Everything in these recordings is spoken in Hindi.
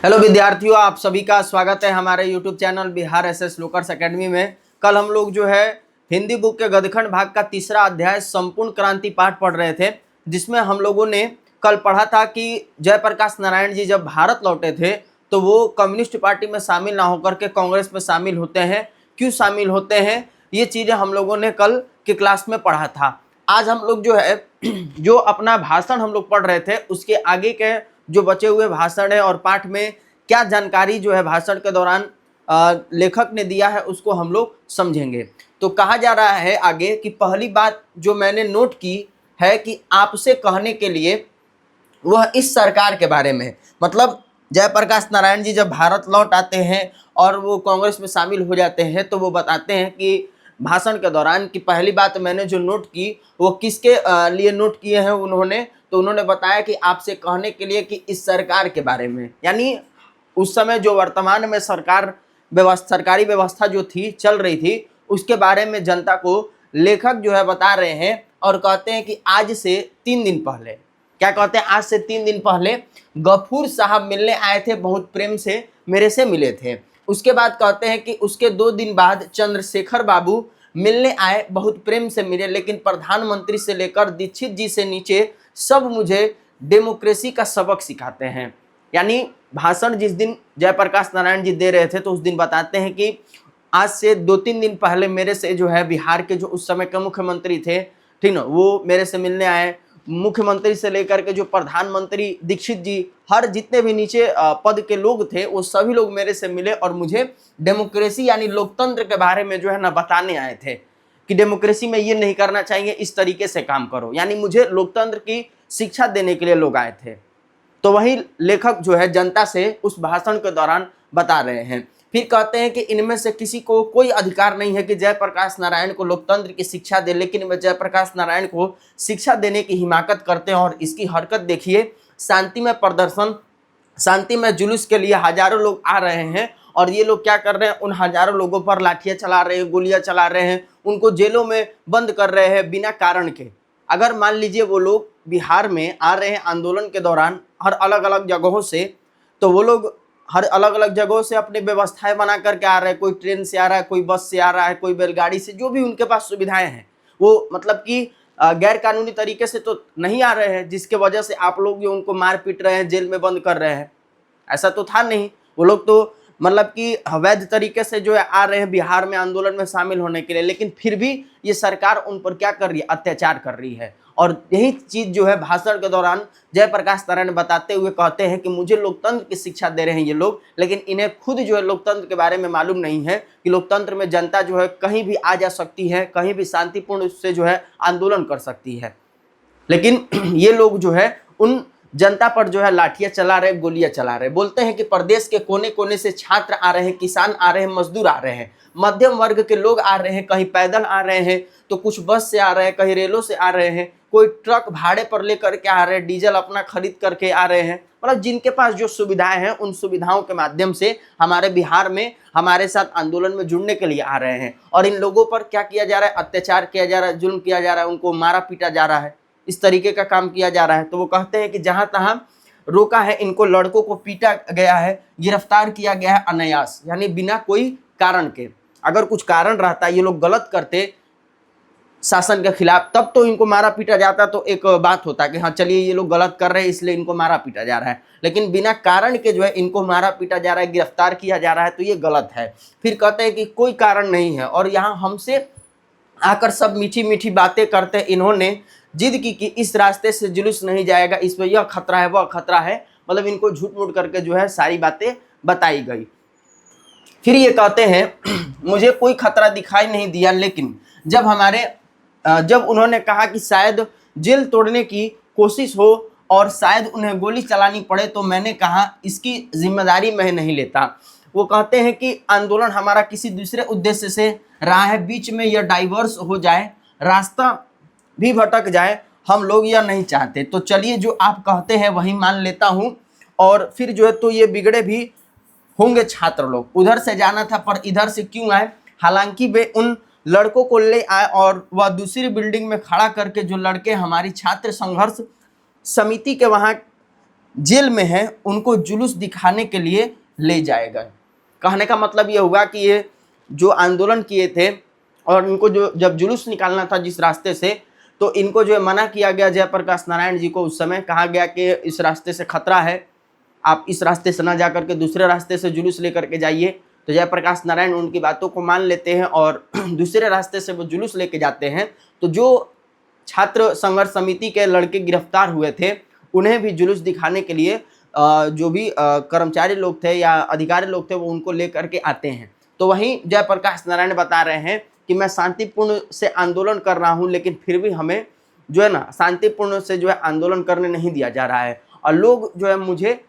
हेलो विद्यार्थियों, आप सभी का स्वागत है हमारे YouTube channel Bihar SS lockers academy में। कल हम लोग जो है हिंदी बुक के गद्यखंड भाग का तीसरा अध्याय संपूर्ण क्रांति पाठ पढ़ रहे थे, जिसमें हम लोगों ने कल पढ़ा था कि जयप्रकाश नारायण जी जब भारत लौटे थे तो वो कम्युनिस्ट पार्टी में शामिल ना होकर के कांग्रेस में शामिल होते हैं। क्यों शामिल होते हैं, ये चीज़ें हम लोगों ने कल के क्लास में पढ़ा था। आज हम लोग जो है जो अपना भाषण हम लोग पढ़ रहे थे उसके आगे के जो बचे हुए भाषण है और पाठ में क्या जानकारी जो है भाषण के दौरान लेखक ने दिया है उसको हम लोग समझेंगे। तो कहा जा रहा है आगे कि पहली बात जो मैंने नोट की है कि आपसे कहने के लिए वह इस सरकार के बारे में, मतलब जयप्रकाश नारायण जी जब भारत लौट आते हैं और वो कांग्रेस में शामिल हो जाते हैं तो वो बताते हैं कि भाषण के दौरान कि पहली बात मैंने जो नोट की वो किसके लिए नोट किए हैं उन्होंने, तो उन्होंने बताया कि आपसे कहने के लिए कि इस सरकार के बारे में, यानी उस समय जो वर्तमान में सरकारी व्यवस्था जो थी चल रही थी उसके बारे में जनता को लेखक जो है बता रहे हैं। और कहते हैं कि आज से 3 दिन पहले, क्या कहते हैं, आज से 3 दिन पहले गफूर साहब मिलने आए थे, बहुत प्रेम से मेरे से मिले थे। उसके बाद कहते हैं कि उसके 2 दिन बाद चंद्रशेखर बाबू मिलने आए, बहुत प्रेम से मिले, लेकिन प्रधानमंत्री से लेकर दीक्षित जी से नीचे सब मुझे डेमोक्रेसी का सबक सिखाते हैं। यानी भाषण जिस दिन जयप्रकाश नारायण जी दे रहे थे तो उस दिन बताते हैं कि आज से 2-3 दिन पहले मेरे से जो है बिहार के जो उस समय के मुख्यमंत्री थे, ठीक ना, वो मेरे से मिलने आए। मुख्यमंत्री से लेकर के जो प्रधानमंत्री दीक्षित जी, हर जितने भी नीचे पद के लोग थे वो सभी लोग मेरे से मिले और मुझे डेमोक्रेसी यानी लोकतंत्र के बारे में जो है ना बताने आए थे कि डेमोक्रेसी में ये नहीं करना चाहिए, इस तरीके से काम करो, यानी मुझे लोकतंत्र की शिक्षा देने के लिए लोग आए थे। तो वही लेखक जो है जनता से उस भाषण के दौरान बता रहे हैं। फिर कहते हैं कि इनमें से किसी को कोई अधिकार नहीं है कि जयप्रकाश नारायण को लोकतंत्र की शिक्षा दे, लेकिन वे जयप्रकाश नारायण को शिक्षा देने की हिमाकत करते हैं। और इसकी हरकत देखिए, शांति में प्रदर्शन, शांति में जुलूस के लिए हजारों लोग आ रहे हैं और ये लोग क्या कर रहे हैं, उन हजारों लोगों पर लाठियां चला रहे हैं, गोलियां चला रहे हैं, उनको जेलों में बंद कर रहे हैं बिना कारण के। अगर मान लीजिए वो लोग बिहार में आ रहे हैं आंदोलन के दौरान हर अलग अलग जगहों से, तो वो लोग हर अलग अलग जगहों से अपनी व्यवस्थाएं बना करके आ रहे हैं, कोई ट्रेन से आ रहा है, कोई बस से आ रहा है, कोई बैलगाड़ी से, जो भी उनके पास सुविधाएं हैं, वो मतलब कि गैर कानूनी तरीके से तो नहीं आ रहे हैं, जिसके वजह से आप लोग जो उनको मार पीट रहे हैं, जेल में बंद कर रहे हैं। ऐसा तो था नहीं, वो लोग तो मतलब कि अवैध तरीके से जो है आ रहे हैं बिहार में आंदोलन में शामिल होने के लिए, लेकिन फिर भी ये सरकार उन पर क्या कर रही है, अत्याचार कर रही है। और यही चीज जो है भाषण के दौरान जयप्रकाश नारायण बताते हुए कहते हैं कि मुझे लोकतंत्र की शिक्षा दे रहे हैं ये लोग, लेकिन इन्हें खुद जो है लोकतंत्र के बारे में मालूम नहीं है कि लोकतंत्र में जनता जो है कहीं भी आ जा सकती है, कहीं भी शांतिपूर्ण से जो है आंदोलन कर सकती है। लेकिन ये लोग जो है उन जनता पर जो है लाठियां चला रहे, गोलियां चला रहे। बोलते हैं कि प्रदेश के कोने कोने से छात्र आ रहे हैं, किसान आ रहे हैं, मजदूर आ रहे हैं, मध्यम वर्ग के लोग आ रहे हैं, कहीं पैदल आ रहे हैं तो कुछ बस से आ रहे हैं, कहीं रेलों से आ रहे हैं, कोई ट्रक भाड़े पर लेकर के आ रहे हैं, डीजल अपना खरीद करके आ रहे हैं। मतलब जिनके पास जो सुविधाएं हैं उन सुविधाओं के माध्यम से हमारे बिहार में हमारे साथ आंदोलन में जुड़ने के लिए आ रहे हैं। और इन लोगों पर क्या किया जा रहा है, अत्याचार किया जा रहा है, जुल्म किया जा रहा है, उनको मारा पीटा जा रहा है, इस तरीके का काम किया जा रहा है। तो वो कहते हैं कि जहां तहां रोका है, इनको लड़कों को पीटा गया है, गिरफ्तार किया गया है अनायास, यानी बिना कोई कारण के। अगर कुछ कारण रहता, ये लोग गलत करते शासन के खिलाफ, तब तो इनको मारा पीटा जाता, तो एक बात होता कि हाँ चलिए ये लोग गलत कर रहे हैं इसलिए इनको मारा पीटा जा रहा है, लेकिन बिना कारण के जो है इनको मारा पीटा जा रहा है, गिरफ्तार किया जा रहा है, तो ये गलत है। फिर कहते हैं कि कोई कारण नहीं है और यहाँ हमसे आकर सब मीठी मीठी बातें करते। इन्होंने जिद की कि इस रास्ते से जुलूस नहीं जाएगा, इसमें यह खतरा है, वह खतरा है, मतलब इनको झूठ मूठ करके जो है सारी बातें बताई गई। फिर ये कहते हैं मुझे कोई खतरा दिखाई नहीं दिया, लेकिन जब उन्होंने कहा कि शायद जेल तोड़ने की कोशिश हो और शायद उन्हें गोली चलानी पड़े, तो मैंने कहा इसकी जिम्मेदारी मैं नहीं लेता। वो कहते हैं कि आंदोलन हमारा किसी दूसरे उद्देश्य से रहा है, बीच में यह डाइवर्स हो जाए, रास्ता भी भटक जाए, हम लोग यह नहीं चाहते। तो चलिए जो आप कहते हैं वही मान लेता हूँ। और फिर जो है तो ये बिगड़े भी होंगे छात्र लोग, उधर से जाना था पर इधर से क्यों आए। हालांकि वे उन लड़कों को ले आए और वह दूसरी बिल्डिंग में खड़ा करके, जो लड़के हमारी छात्र संघर्ष समिति के वहाँ जेल में हैं उनको जुलूस दिखाने के लिए ले जाए गए। कहने का मतलब ये हुआ कि ये जो आंदोलन किए थे और इनको जो जब जुलूस निकालना था जिस रास्ते से, तो इनको जो है मना किया गया जयप्रकाश नारायण जी को। उस समय कहा गया कि इस रास्ते से खतरा है, आप इस रास्ते से ना जा करके दूसरे रास्ते से जुलूस लेकर के जाइए। तो जयप्रकाश नारायण उनकी बातों को मान लेते हैं और दूसरे रास्ते से वो जुलूस लेके जाते हैं। तो जो छात्र संघर्ष समिति के लड़के गिरफ्तार हुए थे उन्हें भी जुलूस दिखाने के लिए जो भी कर्मचारी लोग थे या अधिकारी लोग थे वो उनको लेकर के आते हैं। तो वहीं जयप्रकाश नारायण बता रहे हैं कि मैं शांतिपूर्ण से आंदोलन कर रहा हूं, लेकिन फिर भी हमें जो है ना शांतिपूर्ण से जो है आंदोलन करने नहीं दिया जा रहा है। और लोग जो है मुझे,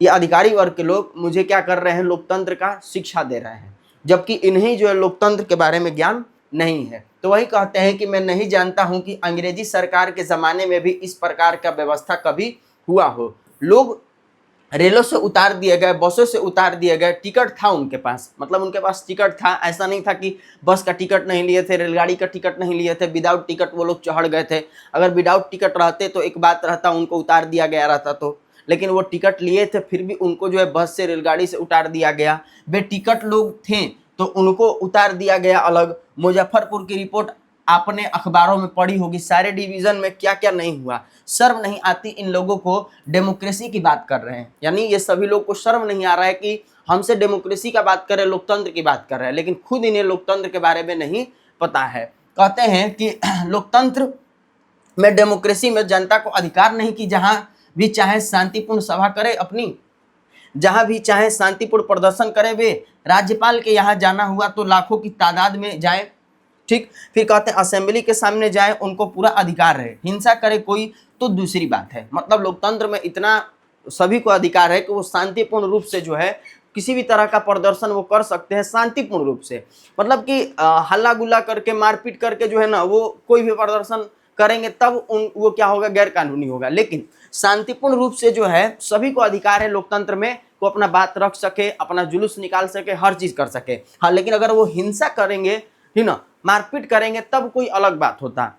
ये अधिकारी वर्ग के लोग मुझे क्या कर रहे हैं, लोकतंत्र का शिक्षा दे रहे हैं, जबकि इन्हें जो है लोकतंत्र के बारे में ज्ञान नहीं है। तो वही कहते हैं कि मैं नहीं जानता हूं कि अंग्रेजी सरकार के ज़माने में भी इस प्रकार का व्यवस्था कभी हुआ हो। लोग रेलों से उतार दिए गए, बसों से उतार दिए गए, टिकट था उनके पास, मतलब उनके पास टिकट था। ऐसा नहीं था कि बस का टिकट नहीं लिए थे, रेलगाड़ी का टिकट नहीं लिए थे, विदाउट टिकट वो लोग चढ़ गए थे। अगर विदाउट टिकट रहते तो एक बात रहता, उनको उतार दिया गया रहता तो, लेकिन वो टिकट लिए थे फिर भी उनको जो है बस से रेलगाड़ी से उतार दिया गया। वे टिकट लोग थे तो उनको उतार दिया गया अलग। मुजफ्फरपुर की रिपोर्ट आपने अखबारों में पढ़ी होगी, सारे डिवीजन में क्या क्या नहीं हुआ। शर्म नहीं आती इन लोगों को, डेमोक्रेसी की बात कर रहे हैं, यानी ये सभी लोग को शर्म नहीं आ रहा है कि हमसे डेमोक्रेसी का बात कर रहे हैं, लोकतंत्र की बात कर रहे हैं, लेकिन खुद इन्हें लोकतंत्र के बारे में नहीं पता है। कहते हैं कि लोकतंत्र में, डेमोक्रेसी में जनता को अधिकार नहीं कि जहां भी चाहे शांतिपूर्ण सभा करे अपनी, जहां भी चाहे शांतिपूर्ण प्रदर्शन करे, वे राज्यपाल के यहाँ जाना हुआ तो लाखों की तादाद में जाए, ठीक। फिर कहते हैं असेंबली के सामने जाए, उनको पूरा अधिकार है, हिंसा करे कोई तो दूसरी बात है। मतलब लोकतंत्र में इतना सभी को अधिकार है कि वो शांतिपूर्ण रूप से जो है किसी भी तरह का प्रदर्शन वो कर सकते हैं शांतिपूर्ण रूप से। मतलब कि हल्ला गुल्ला करके, मारपीट करके जो है ना वो कोई भी प्रदर्शन करेंगे तब वो क्या होगा, गैर कानूनी होगा। लेकिन शांतिपूर्ण रूप से जो है सभी को अधिकार है लोकतंत्र में, को अपना बात रख सके, अपना जुलूस निकाल सके, हर चीज कर सके। हाँ, लेकिन अगर वो हिंसा करेंगे, है ना, मारपीट करेंगे, तब कोई अलग बात होता।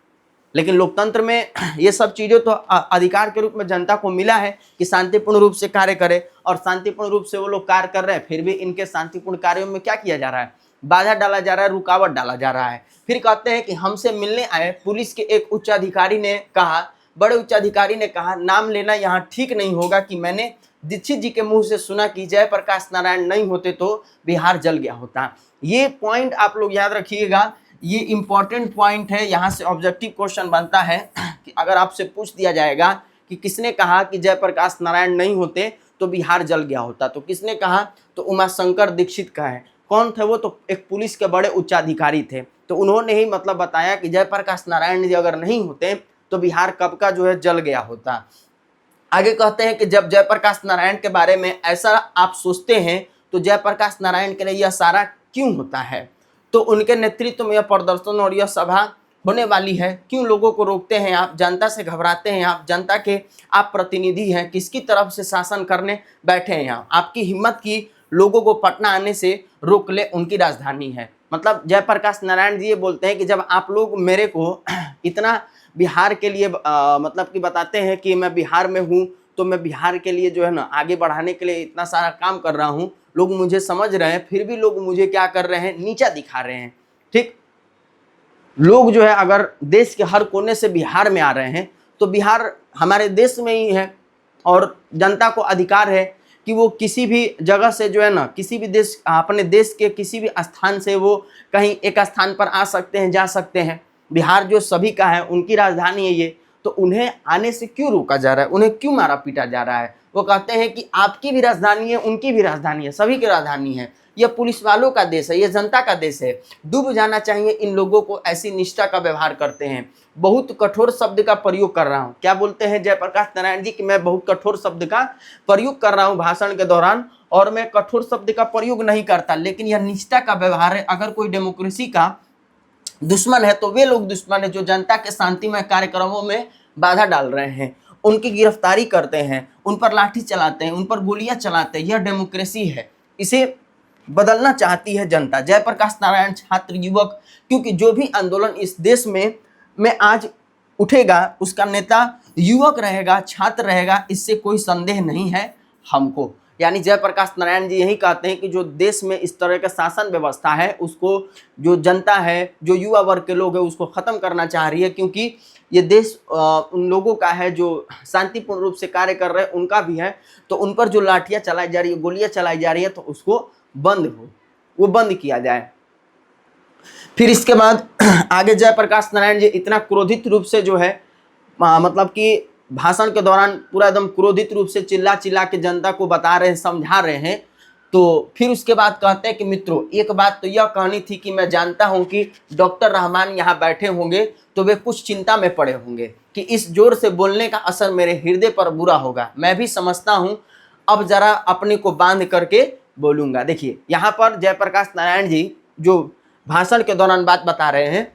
लेकिन लोकतंत्र में ये सब चीजें तो अधिकार के रूप में जनता को मिला है कि शांतिपूर्ण रूप से कार्य करे, और शांतिपूर्ण रूप से वो लोग कार्य कर रहे हैं। फिर भी इनके शांतिपूर्ण कार्यों में क्या किया जा रहा है, बाधा डाला जा रहा है, रुकावट डाला जा रहा है। फिर कहते हैं कि हमसे मिलने आए पुलिस के एक उच्च अधिकारी ने कहा, बड़े उच्च अधिकारी ने कहा, नाम लेना यहाँ ठीक नहीं होगा कि मैंने दीक्षित जी के मुंह से सुना कि जयप्रकाश नारायण नहीं होते तो बिहार जल गया होता। ये पॉइंट आप लोग याद रखिएगा, ये इंपॉर्टेंट पॉइंट है। यहाँ से ऑब्जेक्टिव क्वेश्चन बनता है कि अगर आपसे पूछ दिया जाएगा कि किसने कहा कि जयप्रकाश नारायण नहीं होते तो बिहार जल गया होता, तो किसने कहा, तो उमाशंकर दीक्षित का है। कौन थे वो, तो एक पुलिस के बड़े उच्चाधिकारी थे। तो उन्होंने ही मतलब बताया कि जयप्रकाश नारायण जी अगर नहीं होते तो बिहार कब का जो है जल गया होता। आगे कहते हैं कि जब जयप्रकाश नारायण के बारे में ऐसा आप सोचते हैं तो जयप्रकाश नारायण के लिए यह सारा क्यों होता है, तो उनके नेतृत्व में यह प्रदर्शन और यह सभा होने वाली है। क्यों लोगों को रोकते हैं आप, जनता से घबराते हैं आप, जनता के आप प्रतिनिधि हैं, किसकी तरफ से शासन करने बैठे हैं यहाँ, आपकी हिम्मत की लोगों को पटना आने से रोक ले, उनकी राजधानी है। मतलब जयप्रकाश नारायण जी ये बोलते हैं कि जब आप लोग मेरे को इतना बिहार के लिए मतलब कि बताते हैं कि मैं बिहार में हूँ, तो मैं बिहार के लिए जो है ना आगे बढ़ाने के लिए इतना सारा काम कर रहा हूँ, लोग मुझे समझ रहे हैं, फिर भी लोग मुझे क्या कर रहे हैं, नीचा दिखा रहे हैं, ठीक। लोग जो है अगर देश के हर कोने से बिहार में आ रहे हैं तो बिहार हमारे देश में ही है, और जनता को अधिकार है कि वो किसी भी जगह से जो है ना, किसी भी देश, अपने देश के किसी भी स्थान से वो कहीं एक स्थान पर आ सकते हैं, जा सकते हैं। बिहार जो सभी का है, उनकी राजधानी है ये, तो उन्हें आने से क्यों रोका जा रहा है, उन्हें क्यों मारा पीटा जा रहा है। वो कहते हैं कि आपकी भी राजधानी है, उनकी भी राजधानी है, सभी की राजधानी है, यह पुलिस वालों का देश है, यह जनता का देश है। डूब जाना चाहिए इन लोगों को, ऐसी निष्ठा का व्यवहार करते हैं। बहुत कठोर शब्द का प्रयोग कर रहा हूँ, क्या बोलते हैं जयप्रकाश नारायण जी कि मैं बहुत कठोर शब्द का प्रयोग कर रहा हूँ भाषण के दौरान, और मैं कठोर शब्द का प्रयोग नहीं करता, लेकिन यह निष्ठा का व्यवहार है। अगर कोई डेमोक्रेसी का दुश्मन है तो वे लोग दुश्मन है जो जनता के शांतिमय कार्यक्रमों में बाधा डाल रहे हैं, उनकी गिरफ्तारी करते हैं, उन पर लाठी चलाते हैं, उन पर गोलियां चलाते हैं। यह डेमोक्रेसी है, इसे बदलना चाहती है जनता। जयप्रकाश नारायण छात्र युवक, क्योंकि जो भी आंदोलन इस देश में आज उठेगा उसका नेता युवक रहेगा, छात्र रहेगा, इससे कोई संदेह नहीं है हमको। यानी जयप्रकाश नारायण जी यही कहते हैं कि जो देश में इस तरह का शासन व्यवस्था है उसको जो जनता है, जो युवा वर्ग के लोग हैं उसको ख़त्म करना चाह रही है, क्योंकि ये देश उन लोगों का है जो शांतिपूर्ण रूप से कार्य कर रहे हैं, उनका भी है। तो उन पर जो लाठियाँ चलाई जा रही है, गोलियाँ चलाई जा रही है, तो उसको वो बंद किया जाए। फिर इसके बाद आगे जयप्रकाश नारायण जी इतना क्रोधित रूप से जो है मतलब कि भाषण के दौरान पूरा एकदम क्रोधित रूप से चिल्ला चिल्ला के जनता को बता रहे हैं, समझा रहे हैं। तो फिर उसके बाद कहते हैं कि मित्रों, एक बात तो यह कहनी थी कि मैं जानता हूं कि डॉक्टर रहमान यहाँ बैठे होंगे तो वे कुछ चिंता में पड़े होंगे कि इस जोर से बोलने का असर मेरे हृदय पर बुरा होगा। मैं भी समझता हूँ, अब जरा अपने को बांध करके बोलूंगा। देखिए यहाँ पर जयप्रकाश नारायण जी जो भाषण के दौरान बात बता रहे हैं,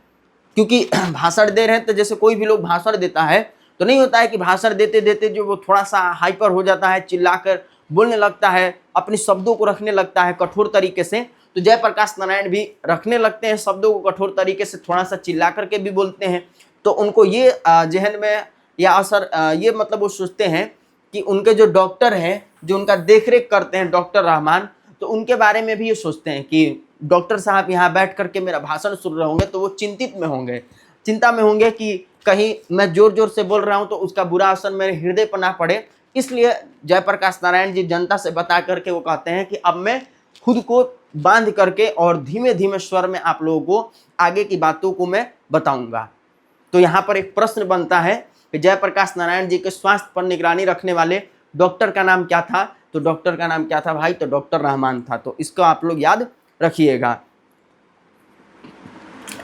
क्योंकि भाषण दे रहे हैं तो जैसे कोई भी लोग भाषण देता है तो नहीं होता है कि भाषण देते देते जो वो थोड़ा सा हाइपर हो जाता है, चिल्लाकर बोलने लगता है, अपने शब्दों को रखने लगता है कठोर तरीके से। तो जयप्रकाश नारायण भी रखने लगते हैं शब्दों को कठोर तरीके से, थोड़ा सा चिल्ला करके भी बोलते हैं। तो उनको ये जहन में या असर ये मतलब वो सोचते हैं कि उनके जो डॉक्टर हैं, जो उनका देखरेख करते हैं डॉक्टर रहमान, तो उनके बारे में भी ये सोचते हैं कि डॉक्टर साहब यहाँ बैठ करके मेरा भाषण सुन रहे होंगे तो वो चिंतित में होंगे, चिंता में होंगे कि कहीं मैं जोर जोर से बोल रहा हूँ तो उसका बुरा असर मेरे हृदय पर ना पड़े। इसलिए जयप्रकाश नारायण जी जनता से बता करके वो कहते हैं कि अब मैं खुद को बांध करके और धीमे धीमे स्वर में आप लोगों को आगे की बातों को मैं बताऊंगा। तो यहाँ पर एक प्रश्न बनता है कि जयप्रकाश नारायण जी के स्वास्थ्य पर निगरानी रखने वाले डॉक्टर का नाम क्या था? तो डॉक्टर का नाम क्या था भाई? तो डॉक्टर रहमान था। तो इसको आप लोग याद रखिएगा।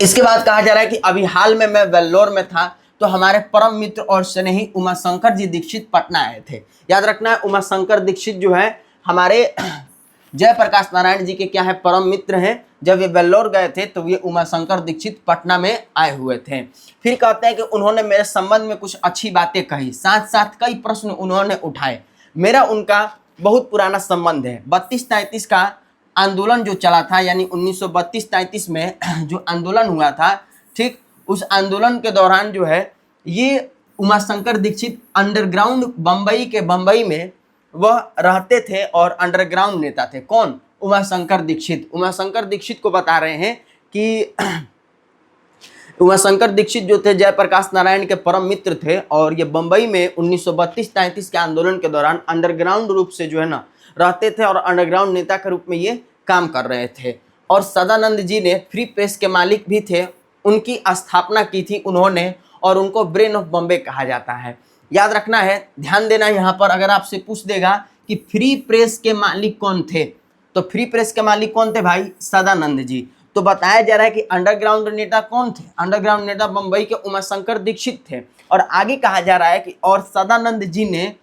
इसके बाद कहा जा रहा है कि अभी हाल में मैं वेल्लोर में था तो हमारे परम मित्र और स्नेही उमाशंकर जी दीक्षित पटना आए थे। याद रखना है, उमाशंकर दीक्षित जो है हमारे जयप्रकाश नारायण जी के क्या है, परम मित्र हैं। जब ये वेल्लोर गए थे तो ये उमाशंकर दीक्षित पटना में आए हुए थे। फिर कहते हैं कि उन्होंने मेरे संबंध में कुछ अच्छी बातें कही, साथ साथ कई प्रश्न उन्होंने उठाए। मेरा उनका बहुत पुराना संबंध है। 32-33 का आंदोलन जो चला था, यानी 1932-33 में जो आंदोलन हुआ था, ठीक, उस आंदोलन के दौरान जो है ये उमाशंकर दीक्षित अंडरग्राउंड बम्बई में वह रहते थे और अंडरग्राउंड नेता थे। कौन? उमाशंकर दीक्षित। उमाशंकर दीक्षित को बता रहे हैं कि उमाशंकर दीक्षित जो थे जयप्रकाश नारायण के परम मित्र थे और ये बम्बई में 1932-33 के आंदोलन के दौरान अंडरग्राउंड रूप से जो है ना रहते थे और अंडरग्राउंड नेता के रूप में ये काम कर रहे थे। और सदानंद जी ने फ्री प्रेस के मालिक भी थे, उनकी स्थापना की थी उन्होंने और उनको ब्रेन ऑफ बॉम्बे कहा जाता है। याद रखना है, ध्यान देना यहाँ पर, अगर आपसे पूछ देगा कि फ्री प्रेस के मालिक कौन थे, तो फ्री प्रेस के मालिक कौन थे भाई? सदानंद जी। तो बताया जा रहा है कि अंडरग्राउंड नेता कौन थे? अंडरग्राउंड नेता बम्बई के उमाशंकर दीक्षित थे। और आगे कहा जा रहा है कि और सदानंद जी ने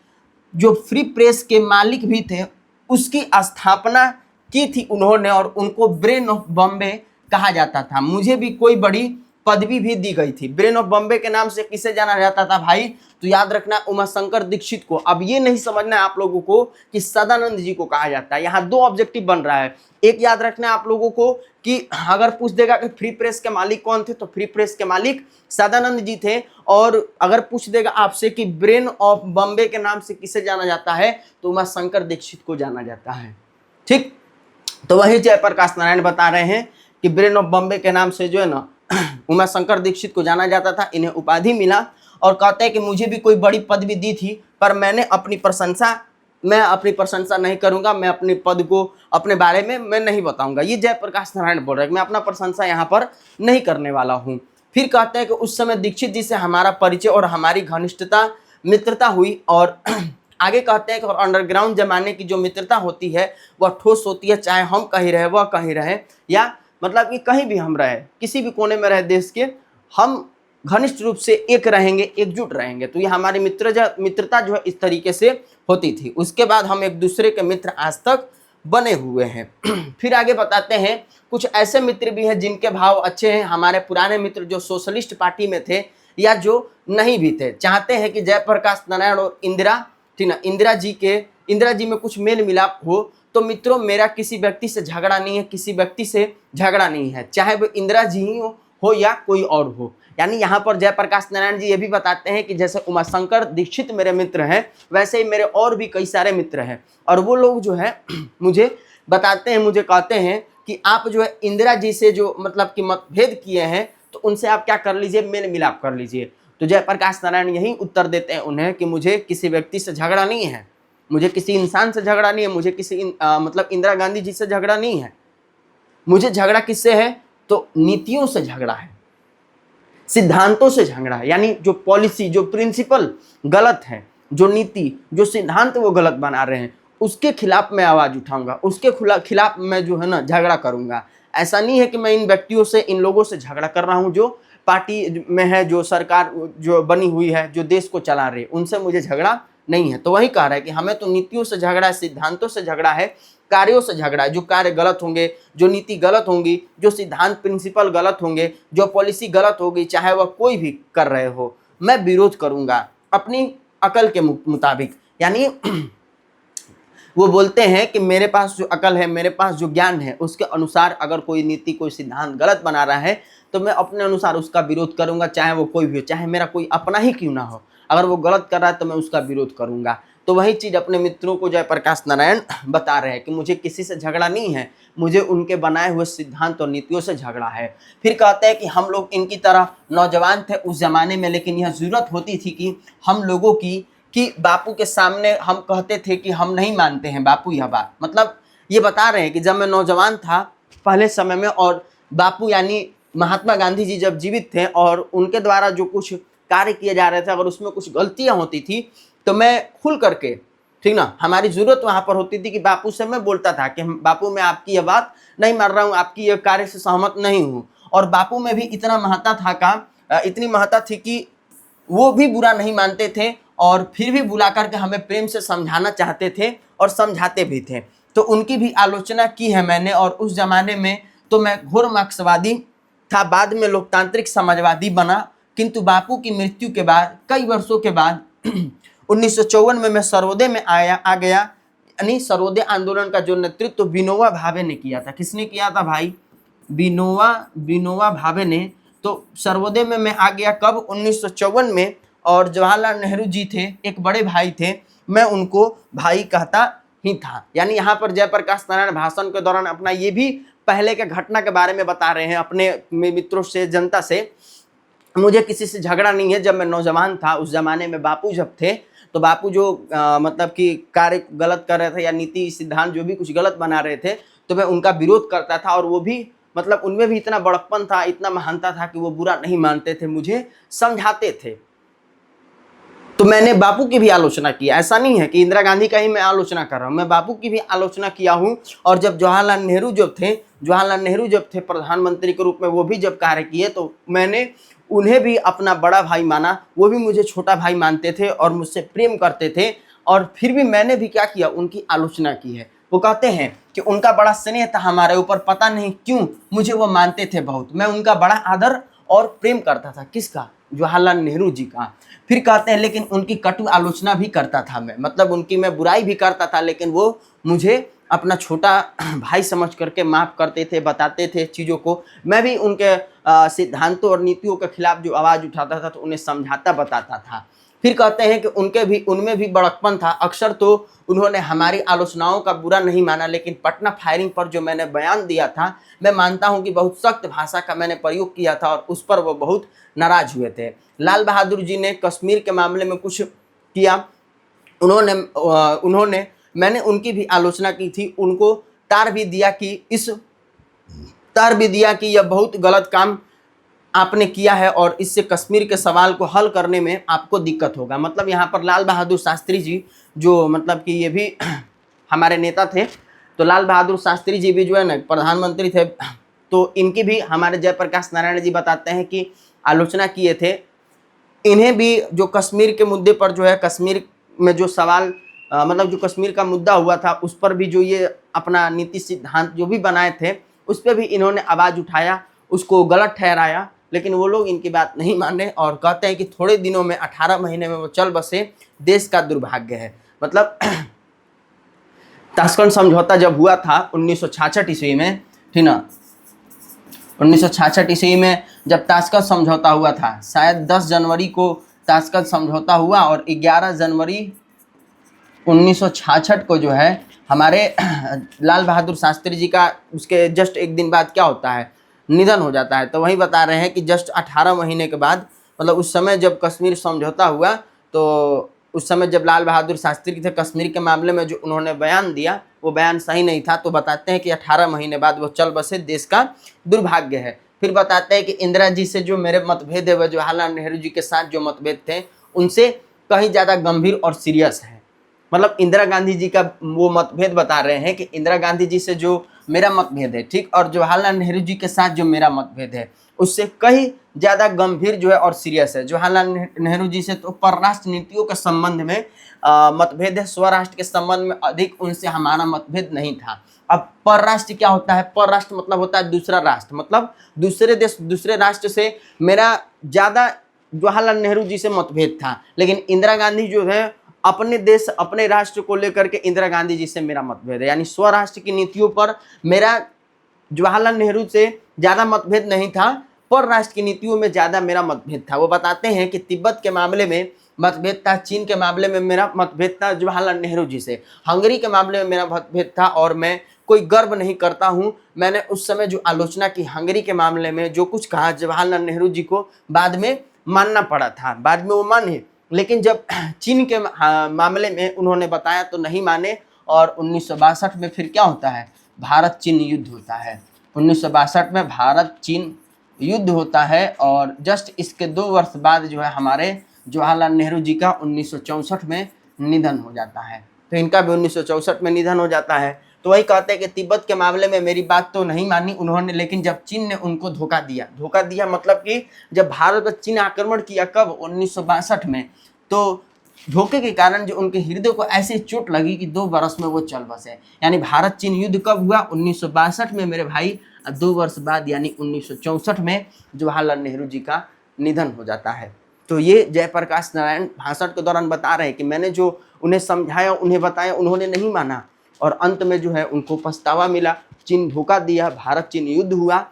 जो फ्री प्रेस के मालिक भी थे उसकी स्थापना की थी उन्होंने और उनको ब्रेन ऑफ बॉम्बे कहा जाता था। मुझे भी कोई बड़ी पदवी भी दी गई थी। ब्रेन ऑफ बॉम्बे के नाम से किसे जाना जाता था भाई? तो याद रखना उमाशंकर दीक्षित को। अब ये नहीं समझना है आप लोगों को कि सदानंद जी को कहा जाता है। यहाँ दो ऑब्जेक्टिव बन रहा है। एक याद रखना है आप लोगों को कि अगर पूछ देगा कि फ्री प्रेस के मालिक कौन थे, तो फ्री प्रेस के मालिक सदानंद जी थे। और अगर पूछ देगा आपसे कि ब्रेन ऑफ बॉम्बे के नाम से किसे जाना जाता है, तो उमाशंकर दीक्षित को जाना जाता है। ठीक, तो वही जयप्रकाश नारायण बता रहे हैं कि ब्रेन ऑफ बॉम्बे के नाम से जो है ना उमाशंकर दीक्षित को जाना जाता था, इन्हें उपाधि मिला। और कहते हैं कि मुझे भी कोई बड़ी पदवी दी थी, पर मैं अपनी प्रशंसा नहीं करूंगा, मैं अपने पद को, अपने बारे में मैं नहीं बताऊंगा। ये जयप्रकाश नारायण बोल रहे हैं, मैं अपना प्रशंसा यहाँ पर नहीं करने वाला हूँ। फिर कहते हैं कि उस समय दीक्षित जी से हमारा परिचय और हमारी घनिष्ठता मित्रता हुई। और आगे कहते हैं कि और अंडरग्राउंड जमाने की जो मित्रता होती है वह ठोस होती है, चाहे हम कहीं रहे, वह कहीं रहे, या मतलब कि कहीं भी हम रहे, किसी भी कोने में रहे देश के, हम घनिष्ठ रूप से एक रहेंगे, एकजुट रहेंगे। तो ये हमारी मित्रता जो है इस तरीके से होती थी। उसके बाद हम एक दूसरे के मित्र आज तक बने हुए हैं। फिर आगे बताते हैं कुछ ऐसे मित्र भी हैं जिनके भाव अच्छे हैं। हमारे पुराने मित्र जो सोशलिस्ट पार्टी में थे या जो नहीं भी थे, चाहते हैं कि जयप्रकाश नारायण और इंदिरा, ठीक ना, इंदिरा जी में कुछ मेल मिलाप हो। तो मित्रों, मेरा किसी व्यक्ति से झगड़ा नहीं है, किसी व्यक्ति से झगड़ा नहीं है, चाहे वो इंदिरा जी ही हो या कोई और हो। यानी यहाँ पर जयप्रकाश नारायण जी ये भी बताते हैं कि जैसे उमाशंकर दीक्षित मेरे मित्र हैं, वैसे ही मेरे और भी कई सारे मित्र हैं, और वो लोग जो है मुझे बताते हैं, मुझे कहते हैं कि आप जो है इंदिरा जी से जो मतलब कि मतभेद किए हैं, तो उनसे आप क्या कर लीजिए, मेल मिलाप कर लीजिए। तो जयप्रकाश नारायण यही उत्तर देते हैं उन्हें कि मुझे किसी व्यक्ति से झगड़ा नहीं है, मुझे किसी इंसान से झगड़ा नहीं है, मुझे किसी मतलब इंदिरा गांधी जी से झगड़ा नहीं है। मुझे झगड़ा किससे है, तो नीतियों से झगड़ा है, सिद्धांतों से झगड़ा है। यानी जो पॉलिसी, जो प्रिंसिपल गलत है, जो नीति, जो सिद्धांत वो गलत बना रहे हैं, उसके खिलाफ मैं आवाज उठाऊंगा, उसके खिलाफ मैं जो है ना झगड़ा करूंगा। ऐसा नहीं है कि मैं इन व्यक्तियों से, इन लोगों से झगड़ा कर रहा हूं जो पार्टी में है, जो सरकार जो बनी हुई है, जो देश को चला रही है, उनसे मुझे झगड़ा नहीं है। तो वही कह रहा है कि हमें तो नीतियों से झगड़ा है, सिद्धांतों से झगड़ा है, कार्यों से झगड़ा है। जो कार्य गलत होंगे, जो नीति गलत होंगी, जो सिद्धांत प्रिंसिपल गलत होंगे, जो पॉलिसी गलत होगी, चाहे वह कोई भी कर रहे हो, मैं विरोध करूंगा अपनी अकल के मुताबिक। यानी वो बोलते हैं कि मेरे पास जो अकल है, मेरे पास जो ज्ञान है, उसके अनुसार अगर कोई नीति, कोई सिद्धांत गलत बना रहा है तो मैं अपने अनुसार उसका विरोध करूंगा, चाहे वो कोई भी हो, चाहे मेरा कोई अपना ही क्यों ना हो। अगर वो गलत कर रहा है तो मैं उसका विरोध करूंगा। तो वही चीज अपने मित्रों को जयप्रकाश नारायण बता रहे हैं कि मुझे किसी से झगड़ा नहीं है, मुझे उनके बनाए हुए सिद्धांत और नीतियों से झगड़ा है। फिर कहते हैं कि हम लोग इनकी तरह नौजवान थे उस जमाने में, लेकिन यह जरूरत होती थी कि हम लोगों की, कि बापू के सामने हम कहते थे कि हम नहीं मानते हैं बापू यह बात। मतलब ये बता रहे हैं कि जब मैं नौजवान था पहले समय में, और बापू यानी महात्मा गांधी जी जब जीवित थे और उनके द्वारा जो कुछ कार्य किए जा रहे थे, अगर उसमें कुछ गलतियां होती थी तो मैं खुल करके, ठीक ना, हमारी जरूरत वहां पर होती थी कि बापू से मैं बोलता था कि बापू मैं आपकी यह बात नहीं मान रहा हूँ, आपकी यह कार्य से सहमत नहीं हूँ। और बापू में भी इतना महत्ता था का, इतनी महत्ता थी कि वो भी बुरा नहीं मानते थे और फिर भी बुला करके हमें प्रेम से समझाना चाहते थे और समझाते भी थे। तो उनकी भी आलोचना की है मैंने। और उस जमाने में तो मैं घोर मार्क्सवादी था, बाद में लोकतांत्रिक समाजवादी बना, किंतु बापू की मृत्यु के बाद कई वर्षों के बाद 1954 में मैं सर्वोदय में आ गया। यानी सर्वोदय आंदोलन का जो नेतृत्व विनोबा भावे ने किया था। किसने किया था भाई? विनोबा भावे ने। तो सर्वोदय में मैं आ गया कब? 1954 में। और जवाहरलाल नेहरू जी थे, एक बड़े भाई थे, मैं उनको भाई कहता ही था। यानी यहाँ पर जयप्रकाश नारायण भाषण के दौरान अपना ये भी पहले के घटना के बारे में बता रहे हैं अपने मित्रों से, जनता से। मुझे किसी से झगड़ा नहीं है। जब मैं नौजवान था उस जमाने में बापू जब थे, तो बापू जो मतलब कि कार्य गलत कर रहे थे या नीति सिद्धांत जो भी कुछ गलत बना रहे थे, तो मैं उनका विरोध करता था। और वो भी मतलब उनमें भी इतना बड़प्पन था, इतना महानता था कि वो बुरा नहीं मानते थे, मुझे समझाते थे। तो मैंने बापू की भी आलोचना की। ऐसा नहीं है कि इंदिरा गांधी का ही मैं आलोचना कर रहा हूँ, मैं बापू की भी आलोचना किया हूँ। और जब जवाहरलाल नेहरू जब थे प्रधानमंत्री के रूप में, वो भी जब कार्य किए, तो मैंने उन्हें भी अपना बड़ा भाई माना। वो भी मुझे छोटा भाई मानते थे और मुझसे प्रेम करते थे। और फिर भी मैंने भी क्या किया? उनकी आलोचना की है। वो कहते हैं कि उनका बड़ा स्नेह था हमारे ऊपर, पता नहीं क्यों मुझे वो मानते थे बहुत। मैं उनका बड़ा आदर और प्रेम करता था। किसका? जवाहरलाल नेहरू जी का। फिर कहते हैं लेकिन उनकी कटु आलोचना भी करता था मैं, मतलब उनकी मैं बुराई भी करता था, लेकिन वो मुझे अपना छोटा भाई समझ करके माफ करते थे, बताते थे चीज़ों को। मैं भी उनके सिद्धांतों और नीतियों के खिलाफ जो आवाज़ उठाता था तो उन्हें समझाता बताता था। फिर कहते हैं कि उनमें भी बड़कपन था। अक्सर तो उन्होंने हमारी आलोचनाओं का बुरा नहीं माना, लेकिन पटना फायरिंग पर जो मैंने बयान दिया था, मैं मानता हूं कि बहुत सख्त भाषा का मैंने प्रयोग किया था और उस पर वो बहुत नाराज हुए थे। लाल बहादुर जी ने कश्मीर के मामले में कुछ किया, उन्होंने मैंने उनकी भी आलोचना की थी। उनको तार भी दिया कि यह बहुत गलत काम आपने किया है और इससे कश्मीर के सवाल को हल करने में आपको दिक्कत होगा। मतलब यहाँ पर लाल बहादुर शास्त्री जी, जो मतलब कि ये भी हमारे नेता थे, तो लाल बहादुर शास्त्री जी भी जो है ना प्रधानमंत्री थे, तो इनकी भी हमारे जयप्रकाश नारायण जी बताते हैं कि आलोचना किए थे। इन्हें भी जो कश्मीर के मुद्दे पर जो है, कश्मीर में जो सवाल मतलब जो कश्मीर का मुद्दा हुआ था, उस पर भी जो ये अपना नीति सिद्धांत जो भी बनाए थे, उस पर भी इन्होंने आवाज़ उठाया, उसको गलत ठहराया। लेकिन वो लोग इनकी बात नहीं माने और कहते हैं कि थोड़े दिनों में 18 महीने में वो चल बसे, देश का दुर्भाग्य है। मतलब ताशकंद समझौता जब हुआ था 1966 ईस्वी में, ठीक ना, 1966 ईस्वी में जब ताशकंद समझौता हुआ था, शायद 10 जनवरी को ताशकंद समझौता हुआ और 11 जनवरी 1966 को जो है हमारे लाल बहादुर शास्त्री जी का उसके जस्ट एक दिन बाद क्या होता है, निधन हो जाता है। तो वही बता रहे हैं कि जस्ट 18 महीने के बाद, मतलब उस समय जब कश्मीर समझौता हुआ, तो उस समय जब लाल बहादुर शास्त्री थे, कश्मीर के मामले में जो उन्होंने बयान दिया वो बयान सही नहीं था। तो बताते हैं कि 18 महीने बाद वो चल बसे, देश का दुर्भाग्य है। फिर बताते हैं कि इंदिरा जी से जो मेरे मतभेद है, वह जवाहरलाल नेहरू जी के साथ जो मतभेद थे उनसे कहीं ज़्यादा गंभीर और सीरियस है। मतलब इंदिरा गांधी जी का वो मतभेद बता रहे हैं कि इंदिरा गांधी जी से जो मेरा मतभेद है, ठीक, और जवाहरलाल नेहरू जी के साथ जो मेरा मतभेद है उससे कहीं ज़्यादा गंभीर जो है और सीरियस है। जवाहरलाल नेहरू जी से तो परराष्ट्र नीतियों के संबंध में मतभेद है, स्वराष्ट्र के संबंध में अधिक उनसे हमारा मतभेद नहीं था। अब परराष्ट्र क्या होता है? परराष्ट्र मतलब होता है दूसरा राष्ट्र, मतलब दूसरे देश, दूसरे राष्ट्र से मेरा ज़्यादा जवाहरलाल नेहरू जी से मतभेद था। लेकिन इंदिरा गांधी जो है अपने देश, अपने राष्ट्र को लेकर के इंदिरा गांधी जी से मेरा मतभेद है, यानी स्वराष्ट्र की नीतियों पर मेरा जवाहरलाल नेहरू से ज़्यादा मतभेद नहीं था, पर राष्ट्र की नीतियों में ज़्यादा मेरा मतभेद था। वो बताते हैं कि तिब्बत के मामले में मतभेद था, चीन के मामले में मेरा मतभेद था जवाहरलाल नेहरू जी से, हंगरी के मामले में मेरा मतभेद था। और मैं कोई गर्व नहीं करता हूँ, मैंने उस समय जो आलोचना की हंगरी के मामले में, जो कुछ कहा, जवाहरलाल नेहरू जी को बाद में मानना पड़ा था, बाद में वो माने, लेकिन जब चीन के मामले में उन्होंने बताया तो नहीं माने। और 1962 में फिर क्या होता है? भारत चीन युद्ध होता है। 1962 में भारत चीन युद्ध होता है और जस्ट इसके 2 वर्ष बाद जो है हमारे जवाहरलाल नेहरू जी का 1964 में निधन हो जाता है। तो इनका भी 1964 में निधन हो जाता है। तो वही कहते हैं कि तिब्बत के मामले में मेरी बात तो नहीं मानी उन्होंने, लेकिन जब चीन ने उनको धोखा दिया मतलब कि जब भारत पर चीन आक्रमण किया, कब? 1962 में। तो धोखे के कारण जो उनके हृदय को ऐसे चोट लगी कि 2 बरस में वो चल बसे। यानी भारत चीन युद्ध कब हुआ? 1962 में मेरे भाई। 2 वर्ष बाद यानी 1964 में जवाहरलाल नेहरू जी का निधन हो जाता है। तो ये जयप्रकाश नारायण भाषण के दौरान बता रहे हैं कि मैंने जो उन्हें समझाया, उन्हें बताया, उन्होंने नहीं माना और अंत में जो है उनको पछतावा मिला, चीन धोखा दिया, भारत चीन युद्ध हुआ।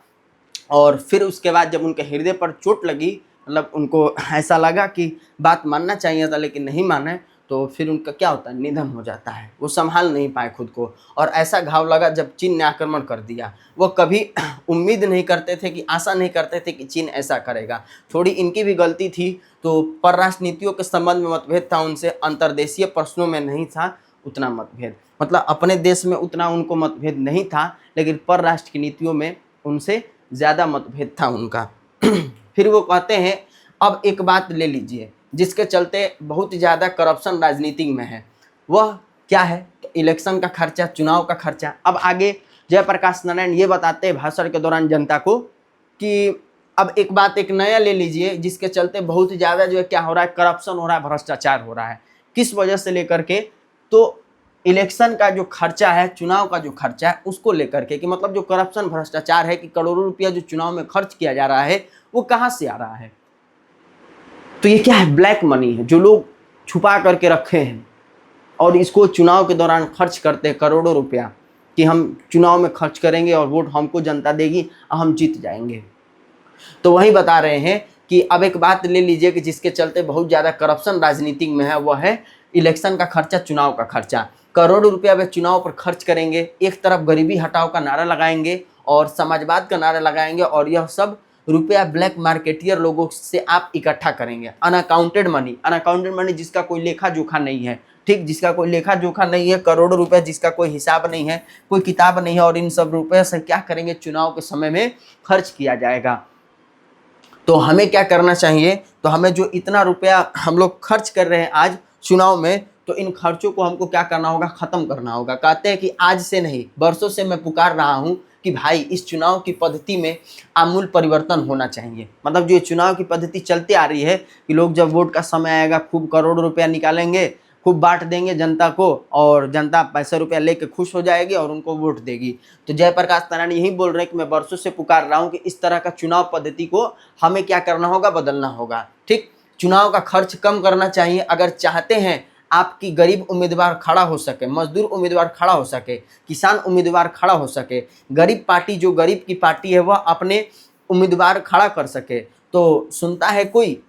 और फिर उसके बाद जब उनके हृदय पर चोट लगी, मतलब उनको ऐसा लगा कि बात मानना चाहिए था लेकिन नहीं माने, तो फिर उनका क्या होता है? निधन हो जाता है। वो संभाल नहीं पाए खुद को और ऐसा घाव लगा जब चीन ने आक्रमण कर दिया। वो कभी उम्मीद नहीं करते थे कि, आशा नहीं करते थे कि चीन ऐसा करेगा। थोड़ी इनकी भी गलती थी। तो परराष्ट्र नीतियों के संबंध में मतभेद था उनसे, अंतर्देशीय प्रश्नों में नहीं था उतना मतभेद, मतलब अपने देश में उतना उनको मतभेद नहीं था, लेकिन परराष्ट्र की नीतियों में उनसे ज़्यादा मतभेद था उनका। फिर वो कहते हैं, अब एक बात ले लीजिए जिसके चलते बहुत ज़्यादा करप्शन राजनीति में है, वह क्या है? तो इलेक्शन का खर्चा, चुनाव का खर्चा। अब आगे जयप्रकाश नारायण ये बताते हैं भाषण के दौरान जनता को कि अब एक बात, एक नया ले लीजिए जिसके चलते बहुत ज़्यादा जो है क्या हो रहा है? करप्शन हो रहा है, भ्रष्टाचार हो रहा है। किस वजह से लेकर के? तो इलेक्शन का जो खर्चा है, चुनाव का जो खर्चा है, उसको लेकर के, कि मतलब जो करप्शन भ्रष्टाचार है कि करोड़ों रुपया जो चुनाव में खर्च किया जा रहा है वो कहाँ से आ रहा है? तो ये क्या है? ब्लैक मनी है जो लोग छुपा करके रखे हैं और इसको चुनाव के दौरान खर्च करते हैं करोड़ों रुपया, कि हम चुनाव में खर्च करेंगे और वोट हमको जनता देगी और हम जीत जाएंगे। तो वही बता रहे हैं कि अब एक बात ले लीजिए कि जिसके चलते बहुत ज़्यादा करप्शन राजनीति में है, वह है इलेक्शन का खर्चा, चुनाव का खर्चा। करोड़ों रुपया वे चुनाव पर खर्च करेंगे, एक तरफ गरीबी हटाओ का नारा लगाएंगे और समाजवाद का नारा लगाएंगे, और यह सब रुपया ब्लैक मार्केटियर लोगों से आप इकट्ठा करेंगे। अनअकाउंटेड मनी जिसका कोई लेखा जोखा नहीं है, ठीक, जिसका कोई लेखा जोखा नहीं है, करोड़ों रुपया जिसका कोई हिसाब नहीं है, कोई किताब नहीं है, और इन सब रुपये से क्या करेंगे? चुनाव के समय में खर्च किया जाएगा। तो हमें क्या करना चाहिए? तो हमें जो इतना रुपया हम लोग खर्च कर रहे हैं आज चुनाव में, तो इन खर्चों को हमको क्या करना होगा? ख़त्म करना होगा। कहते हैं कि आज से नहीं, बरसों से मैं पुकार रहा हूँ कि भाई इस चुनाव की पद्धति में आमूल परिवर्तन होना चाहिए। मतलब जो चुनाव की पद्धति चलती आ रही है कि लोग जब वोट का समय आएगा खूब करोड़ों रुपया निकालेंगे, खूब बांट देंगे जनता को, और जनता पैसा रुपया लेके खुश हो जाएगी और उनको वोट देगी। तो जयप्रकाश नारायण यही बोल रहे हैं कि मैं बरसों से पुकार रहा हूँ कि इस तरह का चुनाव पद्धति को हमें क्या करना होगा? बदलना होगा। ठीक, चुनाव का खर्च कम करना चाहिए। अगर चाहते हैं आपकी गरीब उम्मीदवार खड़ा हो सके, मजदूर उम्मीदवार खड़ा हो सके, किसान उम्मीदवार खड़ा हो सके, गरीब पार्टी, जो गरीब की पार्टी है, वह अपने उम्मीदवार खड़ा कर सके तो सुनता है कोई?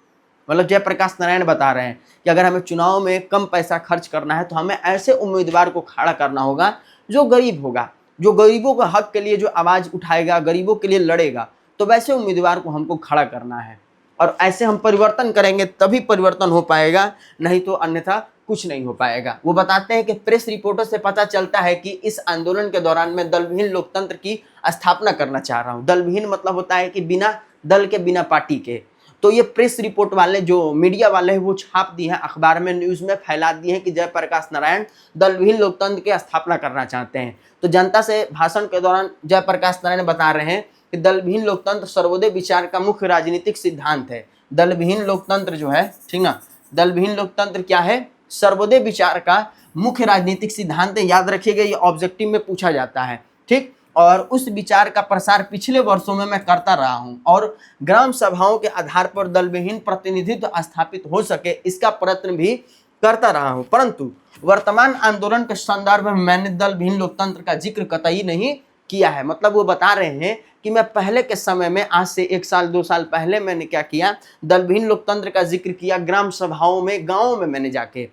मतलब जयप्रकाश नारायण बता रहे हैं कि अगर हमें चुनाव में कम पैसा खर्च करना है तो हमें ऐसे उम्मीदवार को खड़ा करना होगा जो गरीब होगा, जो गरीबों के हक के लिए जो आवाज़ उठाएगा, गरीबों के लिए लड़ेगा, तो वैसे उम्मीदवार को हमको खड़ा करना है। और ऐसे हम परिवर्तन करेंगे तभी परिवर्तन हो पाएगा, नहीं तो अन्यथा कुछ नहीं हो पाएगा। वो बताते हैं कि प्रेस रिपोर्टों से पता चलता है कि इस आंदोलन के दौरान मैं दलविहीन लोकतंत्र की स्थापना करना चाह रहा हूँ। दलविहीन मतलब होता है कि बिना दल के, बिना पार्टी के। तो ये प्रेस रिपोर्ट वाले जो मीडिया वाले हैं वो छाप दिए हैं, अखबार में, न्यूज़ में फैला दिए हैं कि जयप्रकाश नारायण दलविहीन लोकतंत्र की स्थापना करना चाहते हैं। तो जनता से भाषण के दौरान जयप्रकाश नारायण बता रहे हैं कि दलविहीन लोकतंत्र सर्वोदय विचार का मुख्य राजनीतिक सिद्धांत है। दलविहीन लोकतंत्र जो है, ठीक ना, दलविहीन लोकतंत्र क्या है? सर्वोदय विचार का मुख्य राजनीतिक सिद्धांत है। याद रखिएगा, ये ऑब्जेक्टिव में पूछा जाता है, ठीक। और उस विचार का प्रसार पिछले वर्षों में मैं करता रहा हूं और ग्राम सभाओं के आधार पर दलविहीन प्रतिनिधित्व स्थापित हो सके इसका प्रयत्न भी करता रहा हूं, परंतु वर्तमान आंदोलन के संदर्भ में मैंने दलविहीन लोकतंत्र का जिक्र कतई नहीं किया है। मतलब वो बता रहे हैं कि मैं पहले के समय में, आज से 1 साल 2 साल पहले मैंने क्या किया, दलविहीन लोकतंत्र का जिक्र किया ग्राम सभाओं में, गाँवों में मैंने जाके।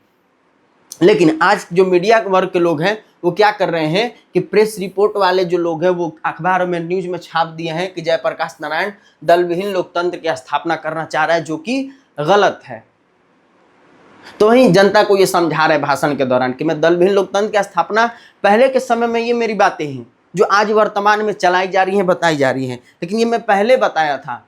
लेकिन आज जो मीडिया वर्ग के लोग हैं वो क्या कर रहे हैं कि प्रेस रिपोर्ट वाले जो लोग हैं वो अखबारों में, न्यूज में छाप दिए हैं कि जयप्रकाश नारायण दलविहीन लोकतंत्र की स्थापना करना चाह रहा है, जो कि गलत है। तो वहीं जनता को ये समझा रहे भाषण के दौरान कि मैं दलविहीन लोकतंत्र की स्थापना पहले के समय में, ये मेरी बातें हैं जो आज वर्तमान में चलाई जा रही हैं, बताई जा रही हैं, लेकिन ये मैं पहले बताया था।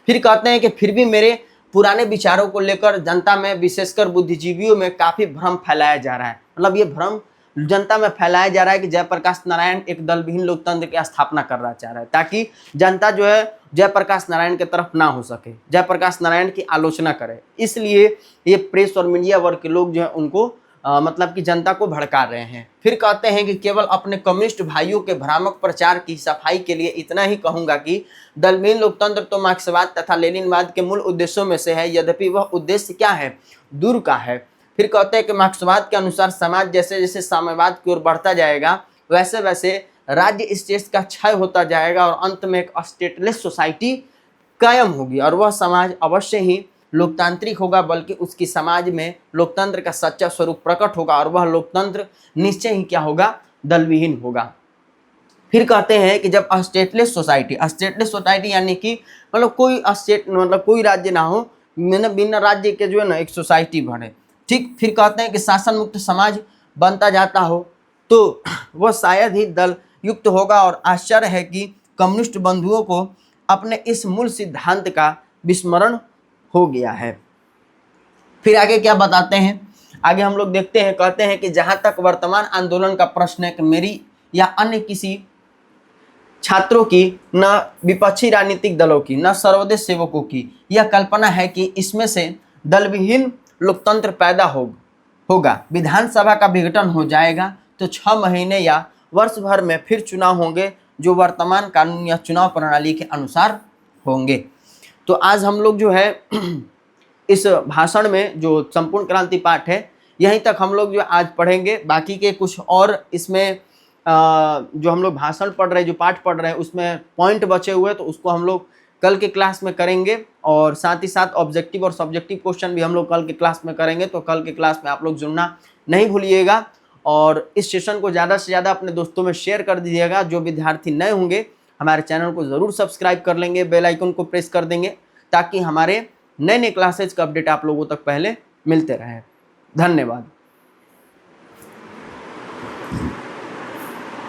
फिर कहते हैं कि फिर भी मेरे पुराने विचारों को लेकर जनता में, विशेषकर बुद्धिजीवियों में काफ़ी भ्रम फैलाया जा रहा है। मतलब ये भ्रम जनता में फैलाया जा रहा है कि जयप्रकाश नारायण एक दलविहीन लोकतंत्र की स्थापना करना चाह रहा है, ताकि जनता जो है जयप्रकाश नारायण की तरफ ना हो सके, जयप्रकाश नारायण की आलोचना करे। इसलिए ये प्रेस और मीडिया वर्ग के लोग जो है उनको मतलब कि जनता को भड़का रहे हैं। फिर कहते हैं कि केवल अपने कम्युनिस्ट भाइयों के भ्रामक प्रचार की सफाई के लिए इतना ही कहूंगा कि दलविहीन लोकतंत्र तो मार्क्सवाद तथा लेनिनवाद के मूल उद्देश्यों में से है, यद्यपि वह उद्देश्य क्या है? दूर का है। फिर कहते हैं कि मार्क्सवाद के अनुसार समाज जैसे जैसे साम्यवाद की ओर बढ़ता जाएगा वैसे वैसे राज्य स्टेट का क्षय होता जाएगा और अंत में एक स्टेटलेस सोसाइटी कायम होगी और वह समाज अवश्य ही लोकतांत्रिक होगा, बल्कि उसकी समाज में लोकतंत्र का सच्चा स्वरूप प्रकट होगा और वह लोकतंत्र निश्चय ही क्या होगा? दलविहीन होगा। फिर कहते हैं कि जब स्टेटलेस सोसाइटी यानी कि मतलब कोई स्टेट, मतलब कोई राज्य ना हो, बिना राज्य के जो है ना एक सोसाइटी बने, ठीक। फिर कहते हैं कि शासन मुक्त समाज बनता जाता हो तो वह शायद ही दल युक्त होगा और आश्चर्य है कि कम्युनिस्ट बंधुओं को अपने इस मूल सिद्धांत का विस्मरण हो गया है। फिर आगे क्या बताते हैं? आगे हम लोग देखते हैं, कहते हैं कि जहां तक वर्तमान आंदोलन का प्रश्न है कि मेरी या अन्य किसी छात्रों की, न विपक्षी राजनीतिक दलों की, न सर्वोदय सेवकों की यह कल्पना है कि इसमें से दलविहीन लोकतंत्र पैदा होगा, विधानसभा का विघटन हो जाएगा तो 6 महीने या वर्ष भर में फिर चुनाव होंगे जो वर्तमान कानून या चुनाव प्रणाली के अनुसार होंगे। तो आज हम लोग जो है इस भाषण में जो संपूर्ण क्रांति पाठ है यहीं तक हम लोग जो आज पढ़ेंगे। बाकी के कुछ और इसमें जो हम लोग भाषण पढ़ रहे हैं, जो पाठ पढ़ रहे हैं, उसमें पॉइंट बचे हुए तो उसको हम लोग कल के क्लास में करेंगे और साथ ही साथ ऑब्जेक्टिव और सब्जेक्टिव क्वेश्चन भी हम लोग कल के क्लास में करेंगे। तो कल के क्लास में आप लोग जुड़ना नहीं भूलिएगा और इस सेशन को ज़्यादा से ज़्यादा अपने दोस्तों में शेयर कर दीजिएगा। जो विद्यार्थी नए होंगे हमारे चैनल को ज़रूर सब्सक्राइब कर लेंगे, बेल आइकन को प्रेस कर देंगे ताकि हमारे नए क्लासेज का अपडेट आप लोगों तक पहले मिलते रहे। धन्यवाद।